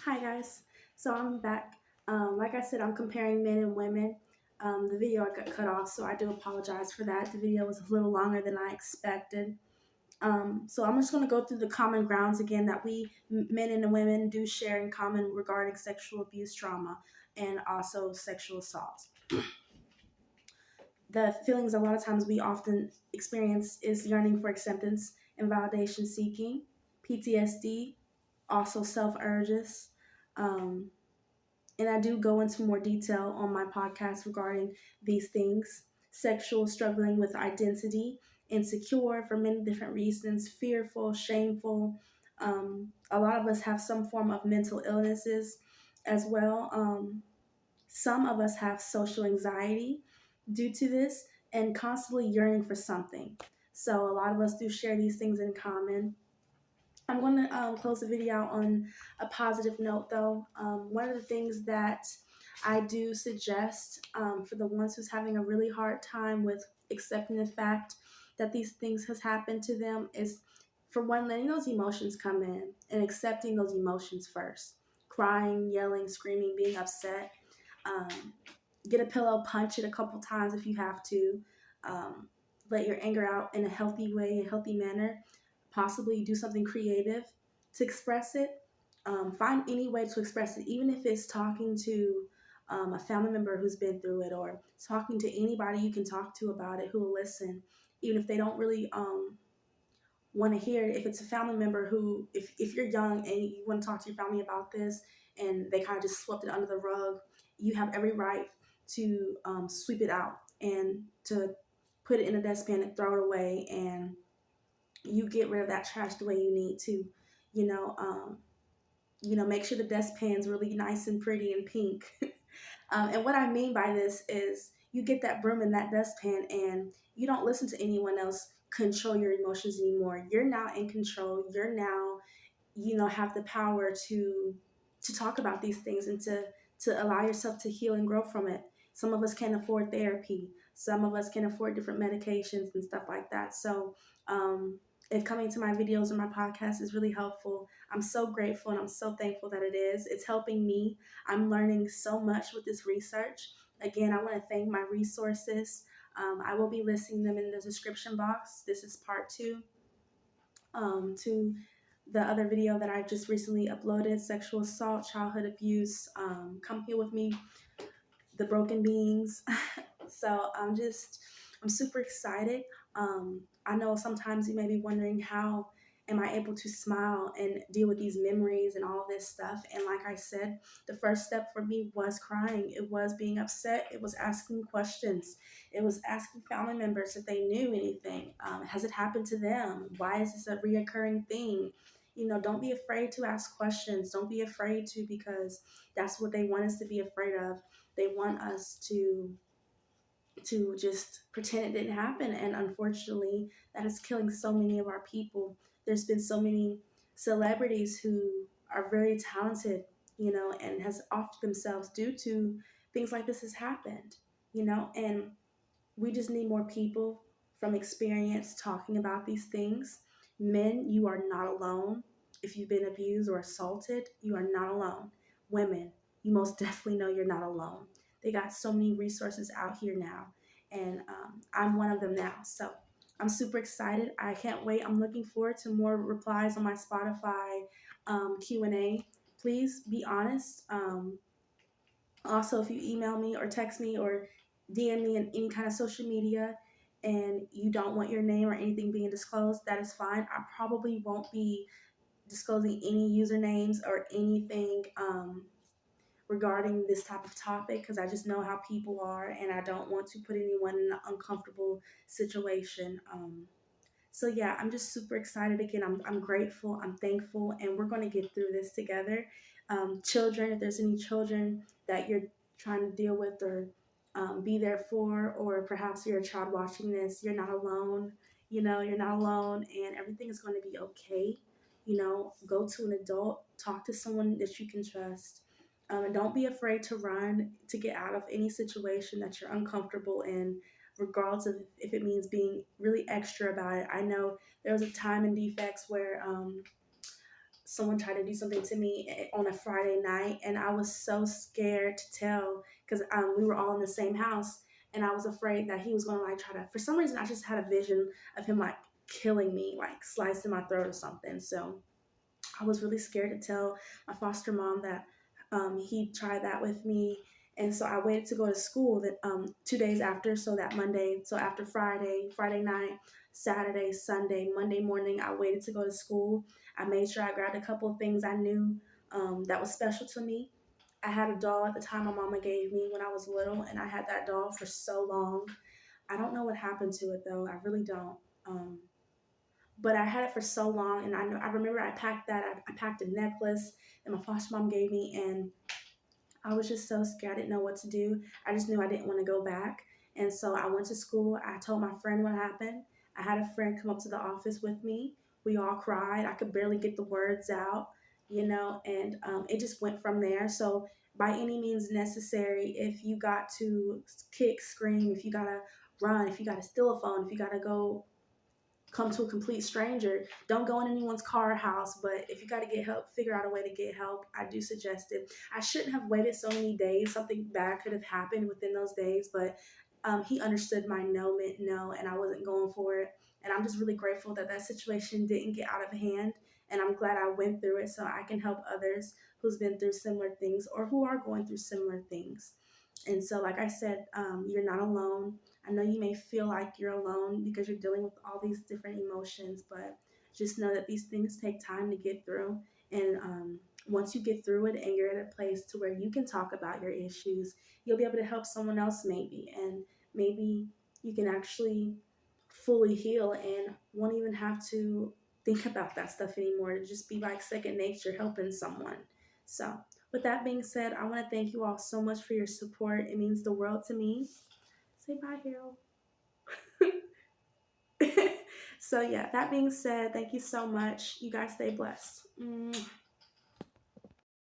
Hi guys, so I'm back. Like I said, I'm comparing men and women. The video got cut off, so I do apologize for that. The video was a little longer than I expected. So I'm just going to go through the common grounds again that we men and women do share in common regarding sexual abuse trauma and also sexual assault. The feelings a lot of times we often experience is yearning for acceptance and validation seeking, PTSD, also self urges. Um, and I do go into more detail on my podcast regarding these things. Sexual struggling with identity, insecure for many different reasons, fearful, shameful. A lot of us have some form of mental illnesses as well. Some of us have social anxiety due to this and constantly yearning for something. So, a lot of us do share these things in common. I'm going to close the video out on a positive note, though. One of the things that I do suggest for the ones who's having a really hard time with accepting the fact that these things has happened to them is, for one, letting those emotions come in and accepting those emotions first. Crying, yelling, screaming, being upset. Um, get a pillow, punch it a couple times if you have to. Um, let your anger out in a healthy way, a healthy manner. Possibly do something creative to express it. Find any way to express it, even if it's talking to a family member who's been through it, or talking to anybody you can talk to about it who will listen, even if they don't really want to hear it. If it's a family member who, if you're young and you want to talk to your family about this and they kind of just swept it under the rug, you have every right to sweep it out and to put it in a dustbin and throw it away, and you get rid of that trash the way you need to. You know, um, make sure the dustpan's really nice and pretty and pink. And what I mean by this is you get that broom and that dustpan, and you don't listen to anyone else control your emotions anymore. You're now in control. You're now, have the power to talk about these things and to allow yourself to heal and grow from it. Some of us can't afford therapy. Some of us can afford different medications and stuff like that. So, if coming to my videos or my podcast is really helpful, I'm so grateful and I'm so thankful that it is. It's helping me. I'm learning so much with this research. Again, I want to thank my resources. I will be listing them in the description box. This is part two to the other video that I just recently uploaded, sexual assault, childhood abuse. Come here with me, the broken beings. So I'm super excited. I know sometimes you may be wondering, how am I able to smile and deal with these memories and all this stuff? And like I said, the first step for me was crying. It was being upset. It was asking questions. It was asking family members if they knew anything. Has it happened to them? Why is this a reoccurring thing? Don't be afraid to ask questions. Don't be afraid to, because that's what they want us to be afraid of. They want us to just pretend it didn't happen. And unfortunately, that is killing so many of our people. There's been so many celebrities who are very talented, and has offed themselves due to things like this has happened, and we just need more people from experience talking about these things. Men, you are not alone. If you've been abused or assaulted, you are not alone. Women, you most definitely know you're not alone. They got so many resources out here now, and I'm one of them now. So I'm super excited. I can't wait. I'm looking forward to more replies on my Spotify Q&A. Please be honest. Also, if you email me or text me or DM me in any kind of social media and you don't want your name or anything being disclosed, that is fine. I probably won't be disclosing any usernames or anything regarding this type of topic, because I just know how people are and I don't want to put anyone in an uncomfortable situation. So yeah, I'm just super excited. Again, I'm grateful, I'm thankful, and we're going to get through this together. Children, if there's any children that you're trying to deal with or be there for, or perhaps you're a child watching this, you're not alone. You're not alone, and everything is going to be okay. Go to an adult, talk to someone that you can trust. And don't be afraid to run, to get out of any situation that you're uncomfortable in, regardless of if it means being really extra about it. I know there was a time in defects where someone tried to do something to me on a Friday night, and I was so scared to tell because we were all in the same house, and I was afraid that he was going to like try to. For some reason, I just had a vision of him like killing me, like slicing my throat or something. So I was really scared to tell my foster mom that he tried that with me. And so I waited to go to school that 2 days after, so that Monday, so after Friday night, Saturday, Sunday, Monday morning, I waited to go to school. I made sure I grabbed a couple of things I knew that was special to me. I had a doll at the time my mama gave me when I was little, and I had that doll for so long. I don't know what happened to it though. I really don't. Um, but I had it for so long, and I remember I packed that. I packed a necklace that my foster mom gave me, and I was just so scared. I didn't know what to do. I just knew I didn't want to go back, and so I went to school. I told my friend what happened. I had a friend come up to the office with me. We all cried. I could barely get the words out, and it just went from there. So by any means necessary, if you got to kick, scream, if you gotta run, if you gotta steal a phone, if you gotta go come to a complete stranger. Don't go in anyone's car or house, but if you got to get help, figure out a way to get help. I do suggest it. I shouldn't have waited so many days. Something bad could have happened within those days, but he understood my no meant no, and I wasn't going for it. And I'm just really grateful that that situation didn't get out of hand. And I'm glad I went through it so I can help others who's been through similar things or who are going through similar things. And so, like I said, you're not alone. I know you may feel like you're alone because you're dealing with all these different emotions, but just know that these things take time to get through. And once you get through it and you're at a place to where you can talk about your issues, you'll be able to help someone else maybe. And maybe you can actually fully heal and won't even have to think about that stuff anymore. It'll just be like second nature helping someone. So, with that being said, I want to thank you all so much for your support. It means the world to me. Say bye, Harold. So, yeah, that being said, thank you so much. You guys stay blessed.